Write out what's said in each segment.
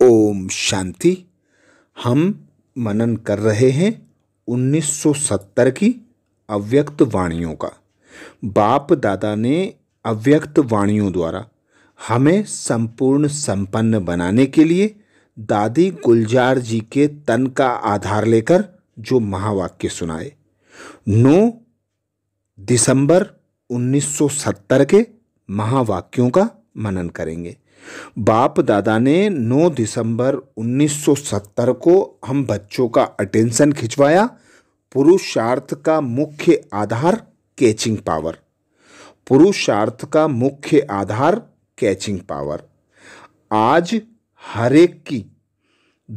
ओम शांति। हम मनन कर रहे हैं 1970 की अव्यक्त वाणियों का। बाप दादा ने अव्यक्त वाणियों द्वारा हमें संपूर्ण संपन्न बनाने के लिए दादी गुलजार जी के तन का आधार लेकर जो महावाक्य सुनाए। 9 दिसंबर 1970 के महावाक्यों का मनन करेंगे। बाप दादा ने 9 दिसंबर 1970 को हम बच्चों का अटेंशन खिंचवाया। पुरुषार्थ का मुख्य आधार कैचिंग पावर। पुरुषार्थ का मुख्य आधार कैचिंग पावर। आज हरेक की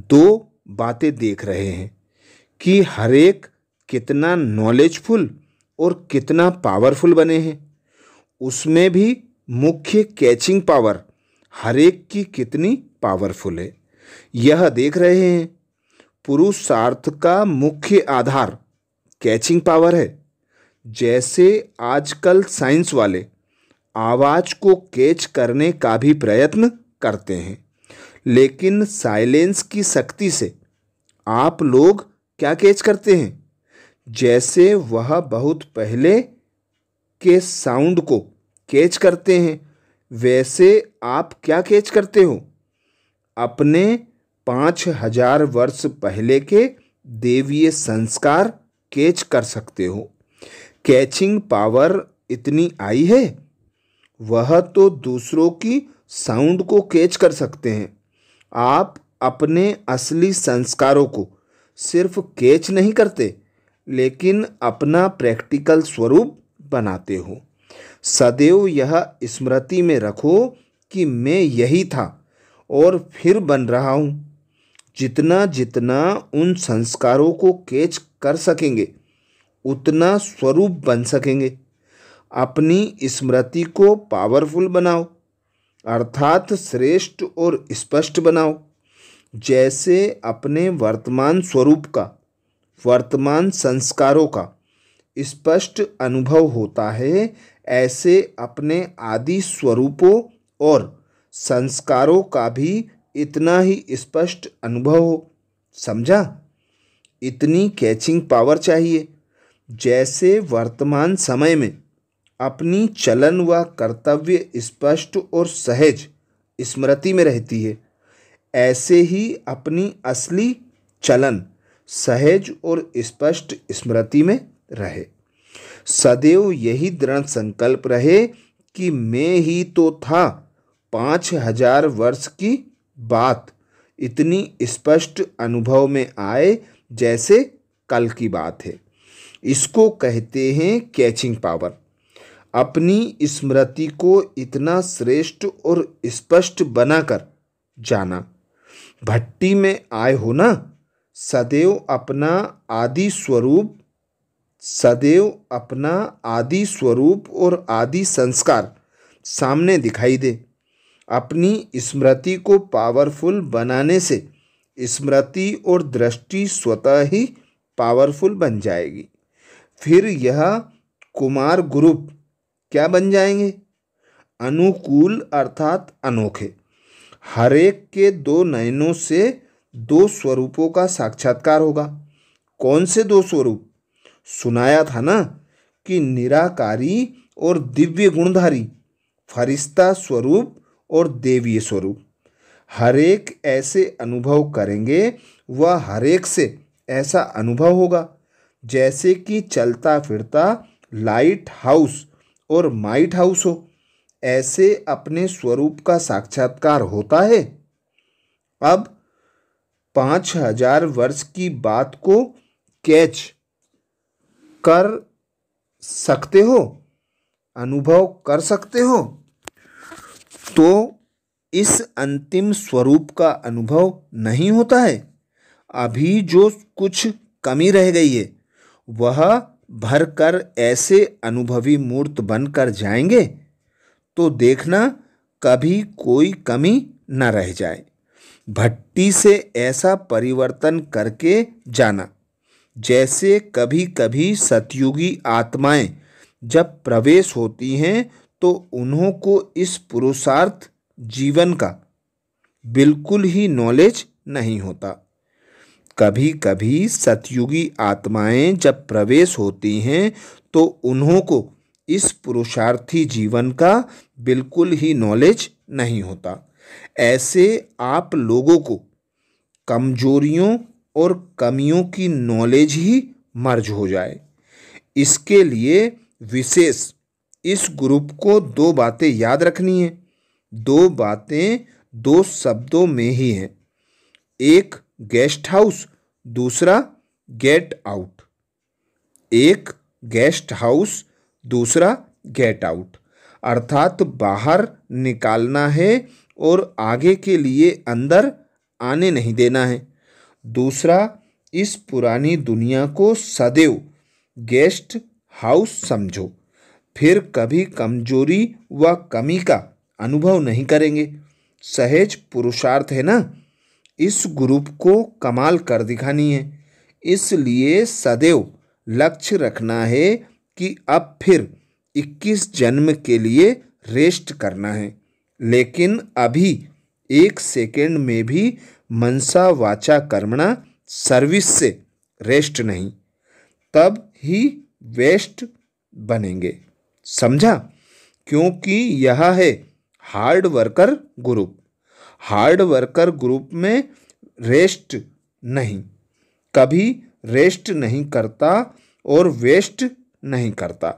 दो बातें देख रहे हैं कि हरेक कितना नॉलेजफुल और कितना पावरफुल बने हैं। उसमें भी मुख्य कैचिंग पावर हरेक की कितनी पावरफुल है, यह देख रहे हैं। पुरुषार्थ का मुख्य आधार कैचिंग पावर है। जैसे आजकल साइंस वाले आवाज़ को कैच करने का भी प्रयत्न करते हैं, लेकिन साइलेंस की शक्ति से आप लोग क्या कैच करते हैं? जैसे वह बहुत पहले के साउंड को कैच करते हैं, वैसे आप क्या कैच करते हो? अपने 5000 वर्ष पहले के देवीय संस्कार कैच कर सकते हो। कैचिंग पावर इतनी आई है, वह तो दूसरों की साउंड को कैच कर सकते हैं। आप अपने असली संस्कारों को सिर्फ कैच नहीं करते, लेकिन अपना प्रैक्टिकल स्वरूप बनाते हो। सदैव यह स्मृति में रखो कि मैं यही था और फिर बन रहा हूँ। जितना जितना उन संस्कारों को कैच कर सकेंगे, उतना स्वरूप बन सकेंगे। अपनी स्मृति को पावरफुल बनाओ, अर्थात श्रेष्ठ और स्पष्ट बनाओ। जैसे अपने वर्तमान स्वरूप का, वर्तमान संस्कारों का स्पष्ट अनुभव होता है, ऐसे अपने आदि स्वरूपों और संस्कारों का भी इतना ही स्पष्ट अनुभव हो। समझा? इतनी कैचिंग पावर चाहिए। जैसे वर्तमान समय में अपनी चलन व कर्तव्य स्पष्ट और सहज स्मृति में रहती है, ऐसे ही अपनी असली चलन सहज और स्पष्ट स्मृति में रहे। सदैव यही दृढ़ संकल्प रहे कि मैं ही तो था। 5000 वर्ष की बात इतनी स्पष्ट अनुभव में आए जैसे कल की बात है। इसको कहते हैं कैचिंग पावर। अपनी स्मृति को इतना श्रेष्ठ और स्पष्ट बनाकर जाना। भट्टी में आए हो ना, सदैव अपना आदि स्वरूप और आदि संस्कार सामने दिखाई दे। अपनी स्मृति को पावरफुल बनाने से स्मृति और दृष्टि स्वतः ही पावरफुल बन जाएगी। फिर यह कुमार ग्रुप क्या बन जाएंगे? अनुकूल अर्थात अनोखे। हरेक के 2 नयनों से 2 स्वरूपों का साक्षात्कार होगा। कौन से 2 स्वरूप? सुनाया था ना कि निराकारी और दिव्य गुणधारी, फरिश्ता स्वरूप और देवीय स्वरूप। हरेक ऐसे अनुभव करेंगे, वह हरेक से ऐसा अनुभव होगा जैसे कि चलता फिरता लाइट हाउस और माइट हाउस हो। ऐसे अपने स्वरूप का साक्षात्कार होता है। अब 5000 वर्ष की बात को कैच कर सकते हो, अनुभव कर सकते हो, तो इस अंतिम स्वरूप का अनुभव नहीं होता है। अभी जो कुछ कमी रह गई है, वह भरकर ऐसे अनुभवी मूर्त बनकर जाएंगे तो देखना कभी कोई कमी न रह जाए। भट्टी से ऐसा परिवर्तन करके जाना। जैसे कभी कभी सतयुगी आत्माएं जब प्रवेश होती हैं तो उन्हों को इस पुरुषार्थ जीवन का बिल्कुल ही नॉलेज नहीं होता। कभी कभी सतयुगी आत्माएं जब प्रवेश होती हैं तो उन्हों को इस पुरुषार्थी जीवन का बिल्कुल ही नॉलेज नहीं होता। ऐसे आप लोगों को कमजोरियों और कमियों की नॉलेज ही मर्ज हो जाए। इसके लिए विशेष इस ग्रुप को दो बातें याद रखनी है। दो बातें दो शब्दों में ही हैं, एक गेस्ट हाउस, दूसरा गेट आउट। एक गेस्ट हाउस, दूसरा गेट आउट, अर्थात बाहर निकालना है और आगे के लिए अंदर आने नहीं देना है। दूसरा, इस पुरानी दुनिया को सदैव गेस्ट हाउस समझो, फिर कभी कमजोरी व कमी का अनुभव नहीं करेंगे। सहज पुरुषार्थ है ना, इस ग्रुप को कमाल कर दिखानी है। इसलिए सदैव लक्ष्य रखना है कि अब फिर 21 जन्म के लिए रेस्ट करना है, लेकिन अभी 1 सेकेंड में भी मनसा वाचा कर्मणा सर्विस से रेस्ट नहीं, तब ही वेस्ट बनेंगे। समझा? क्योंकि यह है hard worker group. Hard worker group में रेस्ट नहीं, कभी रेस्ट नहीं करता और वेस्ट नहीं करता।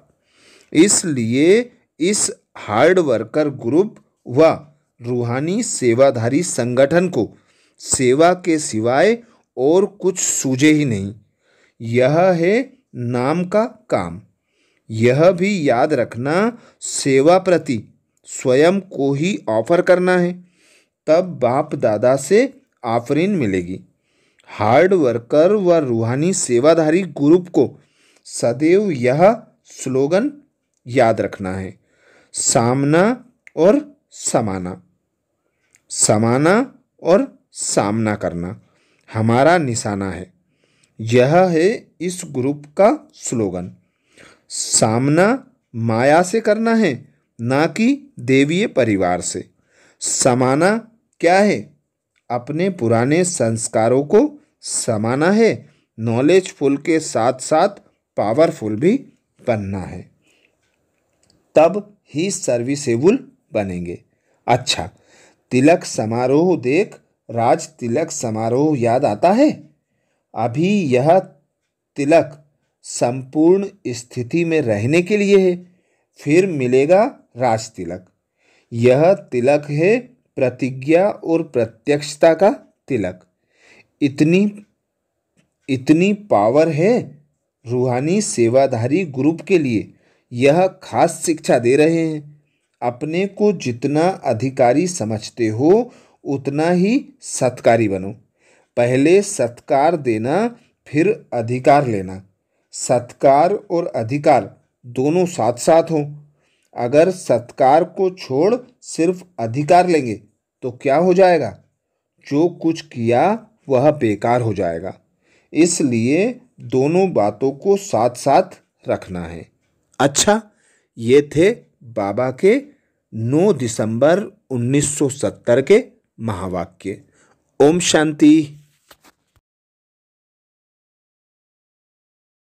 इसलिए इस हार्ड वर्कर ग्रुप व रूहानी सेवाधारी संगठन को सेवा के सिवाय और कुछ सूझे ही नहीं। यह है नाम का काम। यह भी याद रखना, सेवा प्रति स्वयं को ही ऑफर करना है, तब बाप दादा से आफरीन मिलेगी। हार्ड वर्कर व रूहानी सेवाधारी ग्रुप को सदैव यह स्लोगन याद रखना है, सामना और समाना। समाना और सामना करना हमारा निशाना है। यह है इस ग्रुप का स्लोगन। सामना माया से करना है, ना कि देवीय परिवार से। समाना क्या है? अपने पुराने संस्कारों को समाना है। नॉलेजफुल के साथ साथ पावरफुल भी बनना है, तब ही सर्विसेबल बनेंगे। अच्छा, तिलक समारोह देख, राज तिलक समारोह याद आता है? अभी यह तिलक संपूर्ण स्थिति में रहने के लिए है, फिर मिलेगा राज तिलक। यह तिलक है प्रतिज्ञा और प्रत्यक्षता का तिलक। इतनी पावर है रूहानी सेवाधारी ग्रुप के लिए। यह खास शिक्षा दे रहे हैं। अपने को जितना अधिकारी समझते हो उतना ही सत्कारी बनो। पहले सत्कार देना, फिर अधिकार लेना। सत्कार और अधिकार दोनों साथ साथ हों। अगर सत्कार को छोड़ सिर्फ अधिकार लेंगे तो क्या हो जाएगा? जो कुछ किया वह बेकार हो जाएगा। इसलिए दोनों बातों को साथ साथ रखना है। अच्छा, ये थे बाबा के 9 दिसंबर 1970 के महावाक्य। ओम शांति।